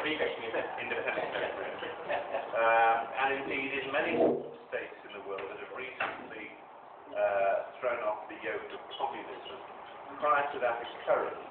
independent Kashmir. And indeed, in many states in the world that have recently thrown off the yoke of communism, prior to that occurrence,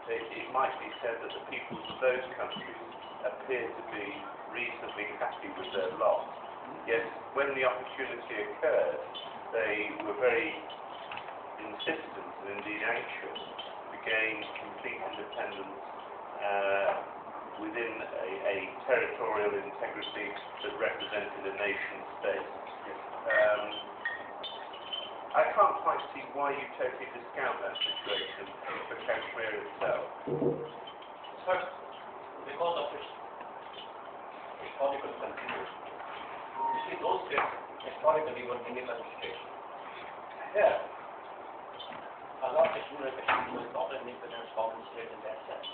it might be said that the peoples of those countries appear to be reasonably happy with their lot. Yet, when the opportunity occurred, they were very insistent and indeed anxious to gain complete independence within a territorial integrity that represented a nation state. I can't quite see why you totally discount that situation for Kashmir itself. Sir, because of its historical continuity. You see, those states historically were independent states. Here, Kashmir was not an independent sovereign state in that sense.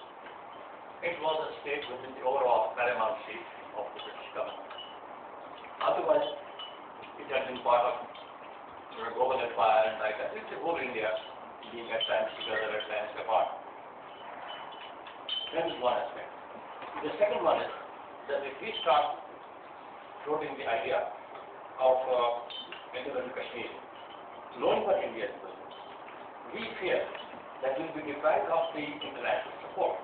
It was a state within the overall paramountcy of the British government. Otherwise, it had been part of a global empire and like that. It's the whole India being at times together, at times apart. That is one aspect. The second one is that if we start floating the idea of independent Kashmir, knowing what India is doing, we fear that we will be deprived of the international support.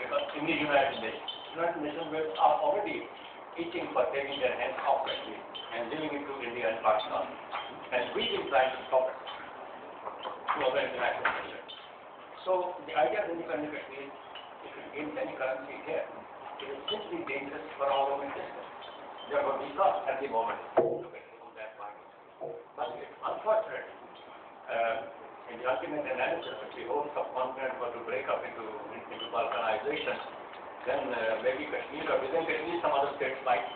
Because in the United Nations are already itching for taking their hands off Kashmir and giving it to India and Pakistan. And we've been trying to stop it through other international measures. So the idea of independent Kashmir, if it gains any currency here, it is simply dangerous for our own existence. Therefore, we not at the moment look at it from that point of view. But if unfortunately, in the ultimate analysis, if the whole subcontinent were to break up into balkanization, then maybe Kashmir or within Kashmir some other states might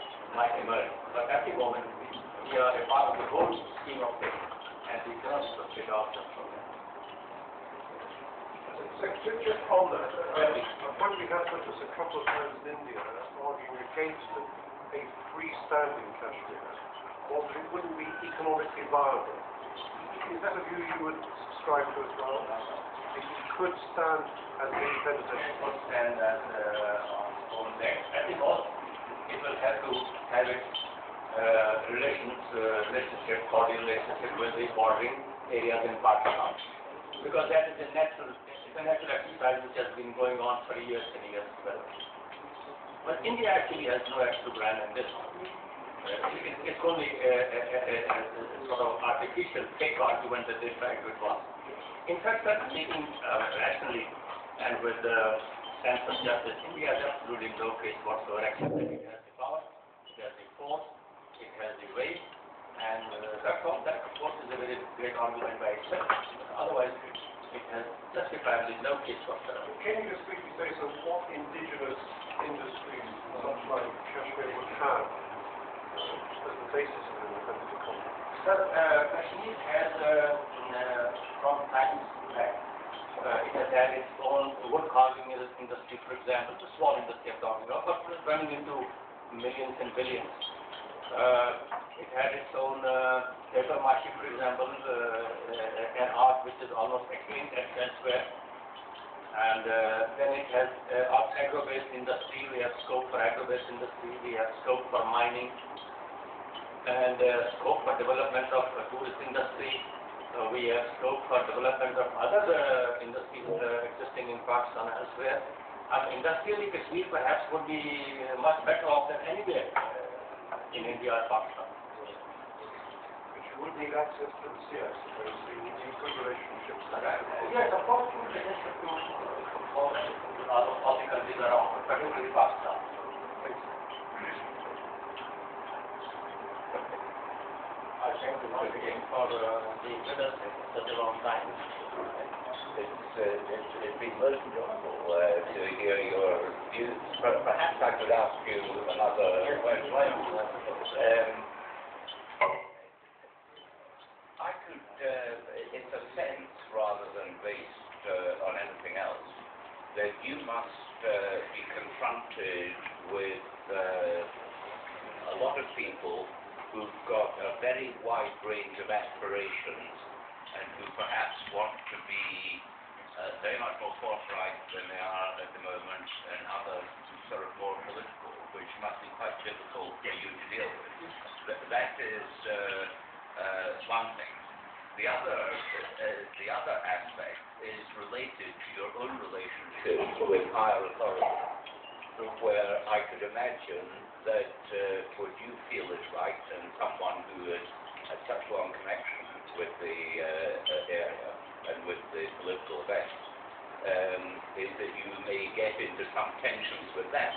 emerge. But at the moment, we are a part of the whole scheme of things, and we cannot separate ourselves from that. Just on that, a point we have put us a couple of times in India arguing against a freestanding Kashmir, or that it wouldn't be economically viable. Is that a view you would subscribe to as well? If it could stand as an independent entity? It could stand as on legs. I think also it will have to have its cordial relationship with the bordering areas in Pakistan, because that is a natural exercise which has been going on for years and years as well. But India actually has no actual brand in this. It's only a sort of artificial fake argument that they try to advance. In fact, that speaking rationally and with the sense of justice, India has absolutely no case whatsoever, except that it has the power, it has the force, it has the weight, and that of course is a very great argument by itself. Otherwise, it has justifiably no case whatsoever. Can you just quickly say so what indigenous industries such like Kashmir would have as the basis of an independent economy? Sir, Kashmir has from times back, it has had its own wood carving industry, for example, the small industry I'm talking about, but it's running into millions and billions. It had its own paper mache, for example, an art which is almost extinct elsewhere. And then it has agro-based industry. We have scope for agro-based industry. We have scope for mining and scope for development of tourist industry. We have scope for development of other industries existing in Pakistan and elsewhere. And industrially, Kashmir perhaps would be much better off than anywhere in India or Pakistan. But you would need access to the sea, I suppose, so you need good relationships. Yes, of course, good relationship to all the countries around, particularly Pakistan. I thank you once again for being with us in such a long time. It's been most enjoyable to hear your views. Perhaps I could ask you another question. I could, it's a sense rather than based on anything else, that you must be confronted with a lot of people who've got a very wide range of aspirations and who perhaps want to be very much more forthright than they are at the moment, and others who sort of must be quite difficult for you to deal with. That is one thing. The other aspect is related to your own relationship with higher authority, where I could imagine that what you feel is right, and someone who has such long connection with the area and with the political events, is that you may get into some tensions with them.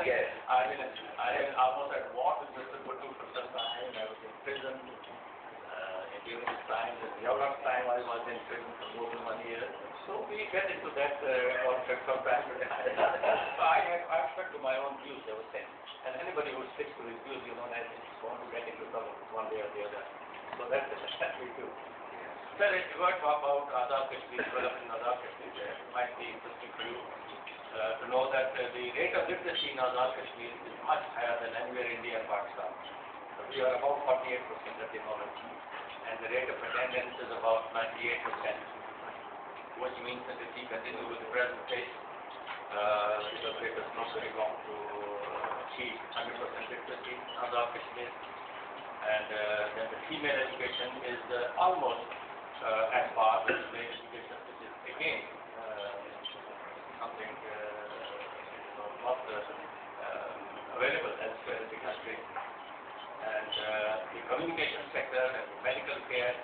Yes. I was almost at war with Mr. Buttu for some time. I was in prison. During this time, the Yavrak time, I was in prison for more than 1 year. So we get into that conflict from time to time. So I stuck to my own views ever since. And anybody who sticks to his views, that is going to get into trouble one way or the other. So that's what we do. Sir, if you were to talk about Azad Kashmir, development in Azad Kashmir, it might be interesting for you to know that the rate of literacy in Azad Kashmir is much higher than anywhere in India and Pakistan. So we are about 48% at the moment, and the rate of attendance is about 98%, which means that if we continue with the present pace, because it is not very long to achieve 100% literacy in Azad Kashmir, and then the female education is almost as far as the education, which is again something not available elsewhere in the country. And the communication sector and the medical care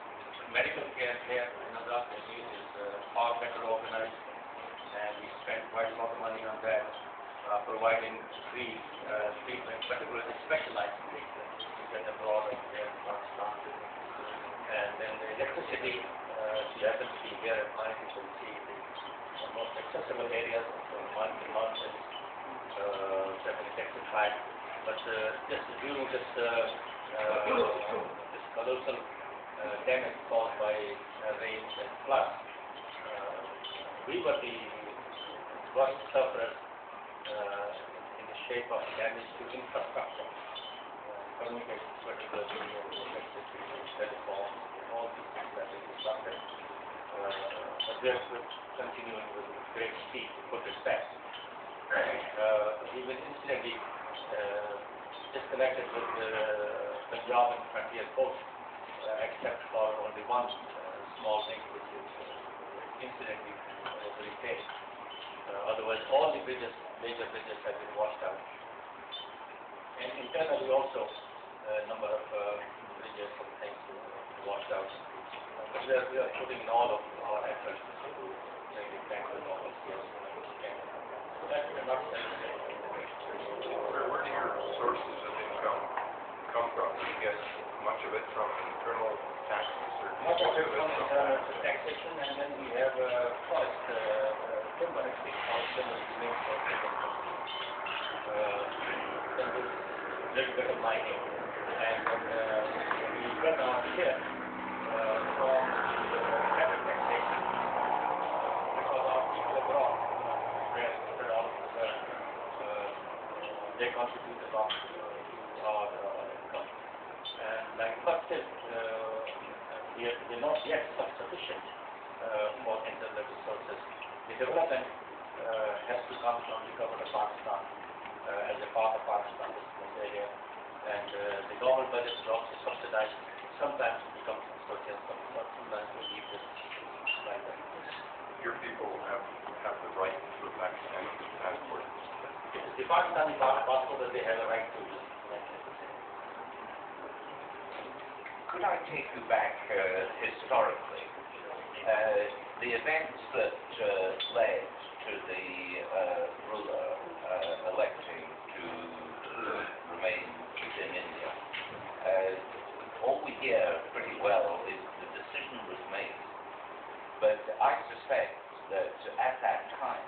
here in Azad Kashmir is far better organized, and we spend quite a lot of money on that, providing free treatment, particularly specialized treatment to get abroad and here in Pakistan. And then the electricity, you happen to be here at night, you can see the most accessible areas month to month is electrified. But just during this colossal damage caused by rains and floods, we were the worst sufferers in the shape of damage to infrastructure, communications, particularly electricity, telephone, all these things that we disrupted. But we are continuing with great speed to put it back. We were incidentally disconnected with the Punjab and frontier coast, except for only one small link, which is incidentally very big. Otherwise, all the major bridges have been washed out. And internally also, a number of bridges and things washed out. But we are putting in all of our efforts to bring it back to normal scale. So that's not Where do your sources of income come from? Do you get much of it from internal taxes, or much of it from internal taxation, and then we have forest timber, actually, forest timber is the main source of income. Then there's a little bit of mining, and we get our share from the federal taxation, because our people abroad, where spread out of the they contribute a lot to our income. And but still, we're not yet self-sufficient for internal resources. The development has to come from the government of Pakistan as a part of Pakistan, this area. And the government budget is also subsidized. Sometimes it becomes consortium, sometimes we leave this like that. your people have the right to a Pakistani passport? The Pakistani passport that they have a right to use. Could I take you back historically? The events that led to the ruler electing to remain within India, all we hear pretty well is the decision was made. But I suspect that at that time,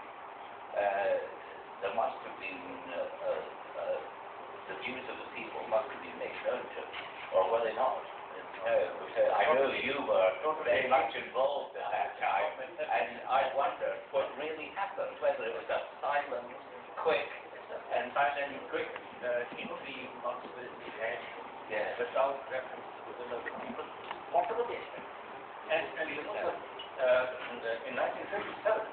there must have been, the views of the people must have been made known to, or were they not? I know you were very much involved at that time, and I wonder what really happened, whether it was a silent, quick, in three months we had without reference to the will of the people. What were they? And you know that in 1937,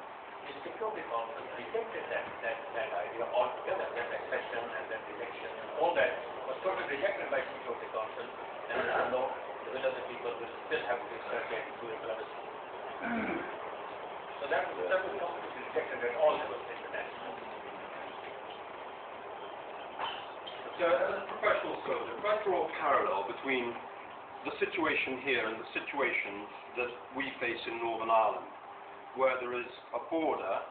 the Security Council rejected that idea altogether, that accession and that election and all that was totally rejected by Security Council, and they said, no, the will of the people will still have to be circulated through a plebiscite. So that was completely rejected at all levels internationally. So, as a professional soldier, if I draw a parallel between the situation here and the situation that we face in Northern Ireland, where there is a border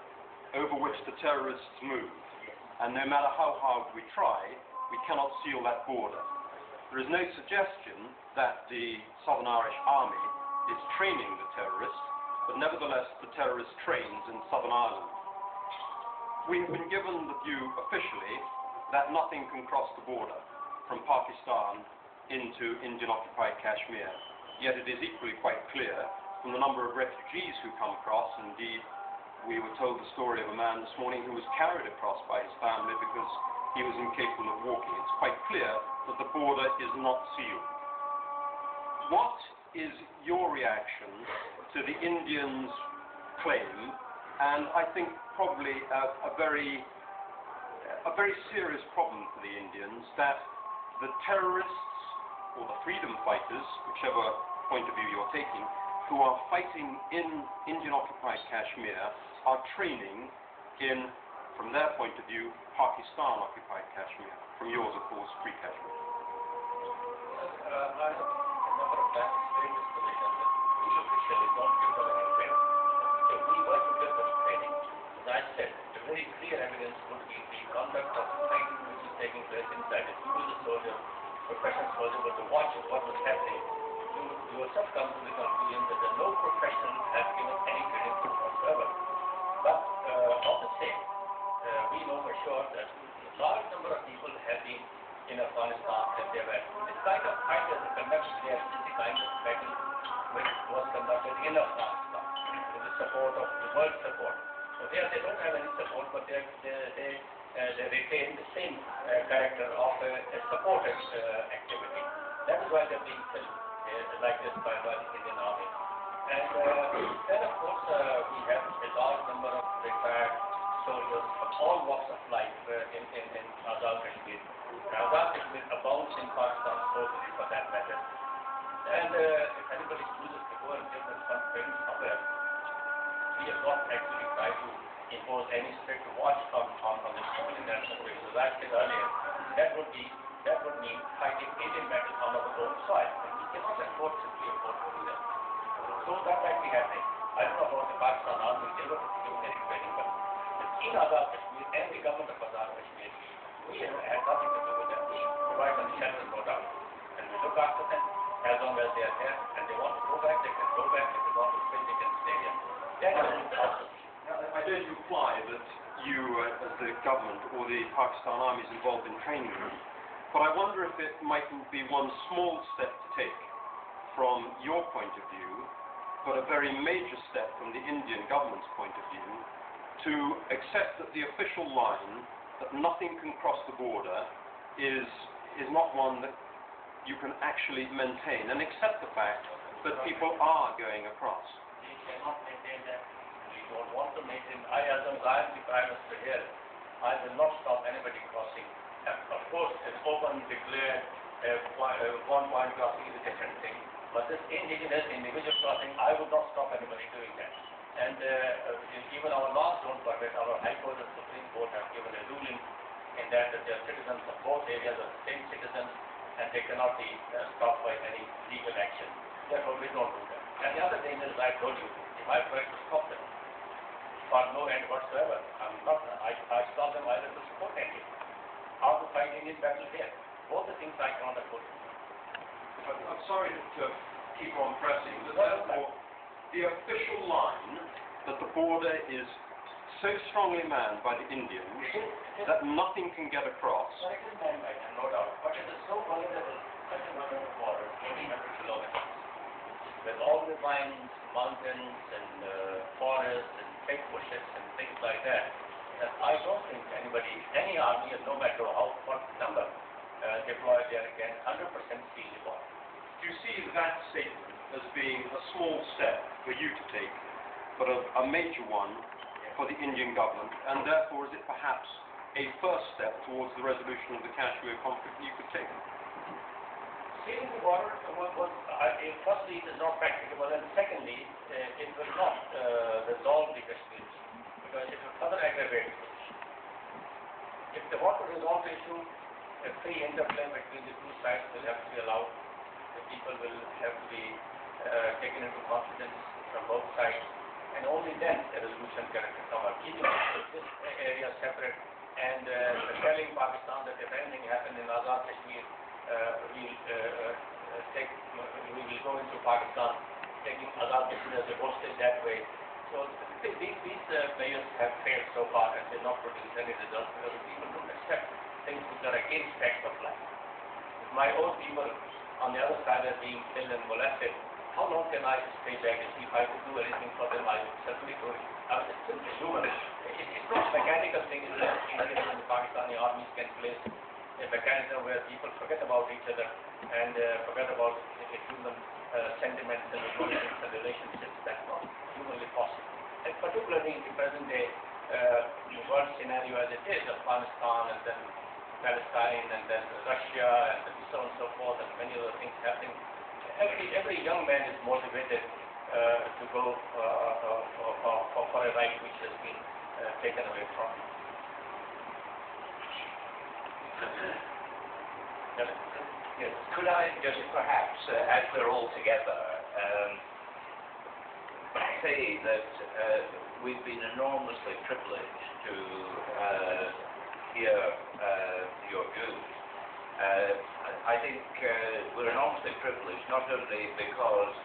over which the terrorists move, and no matter how hard we try, we cannot seal that border. There is no suggestion that the Southern Irish Army is training the terrorists, but nevertheless the terrorist trains in Southern Ireland. We have been given the view officially that nothing can cross the border from Pakistan into Indian-occupied Kashmir. Yet it is equally quite clear from the number of refugees who come across, indeed we were told the story of a man this morning who was carried across by his family because he was incapable of walking. It's quite clear that the border is not sealed. What is your reaction to the Indians' claim, and I think probably a very serious problem for the Indians, that the terrorists or the freedom fighters, whichever point of view you're taking, who are fighting in Indian-occupied Kashmir are training in, from their point of view, Pakistan-occupied Kashmir. From yours, of course, free Kashmir. I have a number of times explained this position that we officially don't give them any training. If we were to give them training, as I said, the very clear evidence would be the conduct of the fighting which is taking place inside. If you were the soldier, professional soldier, were to watch what was happening, you yourself come to the conclusion that no professional has given any training whatsoever. But all the same, we know for sure that a large number of people have been in Afghanistan and they were this kind of fight that is conducted there is the kind of battle which was conducted in Afghanistan with the support of the world support. So there they don't have any support, but they retain the same character of a supported activity. That is why they're being killed like this by the Indian Army. And then of course we have a large number of retired soldiers from all walks of life in Azad Kashmir. Azad Kashmir abounds in Pakistan totally for that matter. And if anybody chooses to go and give them some training somewhere, we have not actually tried to impose any strict watch on the people in that country. As I said earlier, that would mean fighting Indian battles on our own soil. And we cannot simply afford to do that. So that's actually happening. I don't know about the Pakistan Army, they were giving any training, but in Azad Kashmir and the government of Azad Kashmir, we have had nothing to do with them. We provide them shelter, no doubt. And we look after them as long as they are there. And they want to go back, they can go back. If they want to stay, they can stay here. That is impossible. I don't imply that you, as the government or the Pakistan Army, is involved in training them, but I wonder if it mightn't be one small step to take from your point of view, but a very major step from the Indian government's point of view, to accept that the official line that nothing can cross the border is not one that you can actually maintain, and accept the fact that people are going across. We cannot maintain that. We don't want to maintain. As long as I am the Prime Minister here, I will not stop anybody crossing. Of course, it's open, declared, one-point crossing is a different thing. But this individual crossing, I would not stop anybody doing that. And even our laws don't permit. Our High Court and Supreme Court have given a ruling in that they are citizens of both areas, are the same citizens, and they cannot be stopped by any legal action. Therefore, we don't do that. And the other thing is, I told you, if I try to stop them for no end whatsoever, I stop them either to support any or to fight Indian battle here. Both the things I cannot afford. I'm sorry to keep on pressing, but therefore the official line that the border is so strongly manned by the Indians that nothing can get across. Well, it is manned by them, no doubt, but it is so vulnerable, such a vulnerable border, 1,800 kilometers, with all the vines, mountains, and forests, and thick bushes, and things like that, that I don't think any army, no matter what number, deployed there again, 100% seal the border. Do you see that statement as being a small step for you to take, but a major one for the Indian government, and therefore is it perhaps a first step towards the resolution of the Kashmir conflict you could take? Sealing the border firstly, it is not practicable, and secondly, it will not resolve the Kashmir issue, because it will further aggravate the issue. If they want to resolve the issue, a free interplay between the two sides will have to be allowed. The people will have to be taken into confidence from both sides, and only then a resolution can come up. Keeping this area separate and telling Pakistan that if anything happened in Azad Kashmir, we will go into Pakistan, taking Azad Kashmir as a hostage that way. So these players have failed so far, and did not produce any results, because the people don't accept things which are against facts of life. If my own people on the other side are being killed and molested, how long can I stay back and see if I could do anything for them? I would certainly do it. It's simply human. It's not a mechanical thing that Indian and Pakistani armies can place a mechanism where people forget about each other and forget about human sentiments and emotions and relationships. That's not humanly possible. And particularly in the present day world scenario as it is, Afghanistan and then Palestine and then Russia and then so on and so forth, and many other things happening. Every young man is motivated to go for a right which has been taken away from him. Yes. Could I just perhaps, as we're all together, say that we've been enormously privileged to hear your views. I think we're enormously privileged, not only because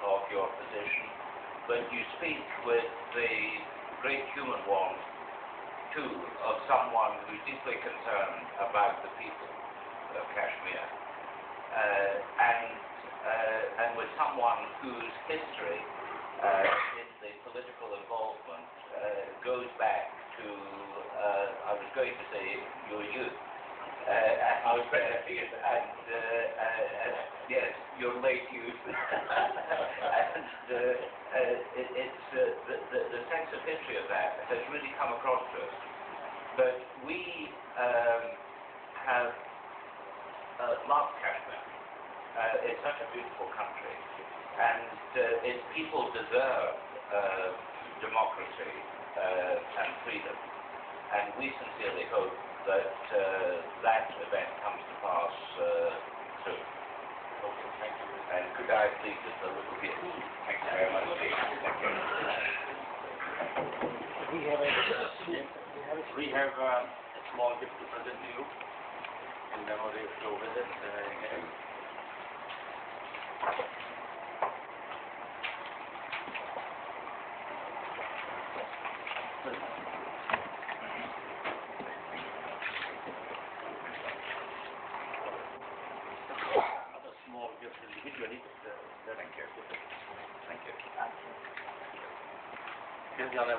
of your position, but you speak with the great human warmth, too, of someone who's deeply concerned about the people of Kashmir, and with someone whose history in the political involvement goes back to, I was going to say, your youth. I was better at it. And yes, your late youth. And it's the sense of history of that has really come across to us. But we have loved Kashmir. It's such a beautiful country, and its people deserve democracy and freedom. And we sincerely hope that that event comes to pass soon. Okay, thank you. And could I please just a little gift? Thank you very much. Thank you. We have a small gift to present to you in memory of your visit again. Another small gift individually. Thank you. Thank you. Here's the other.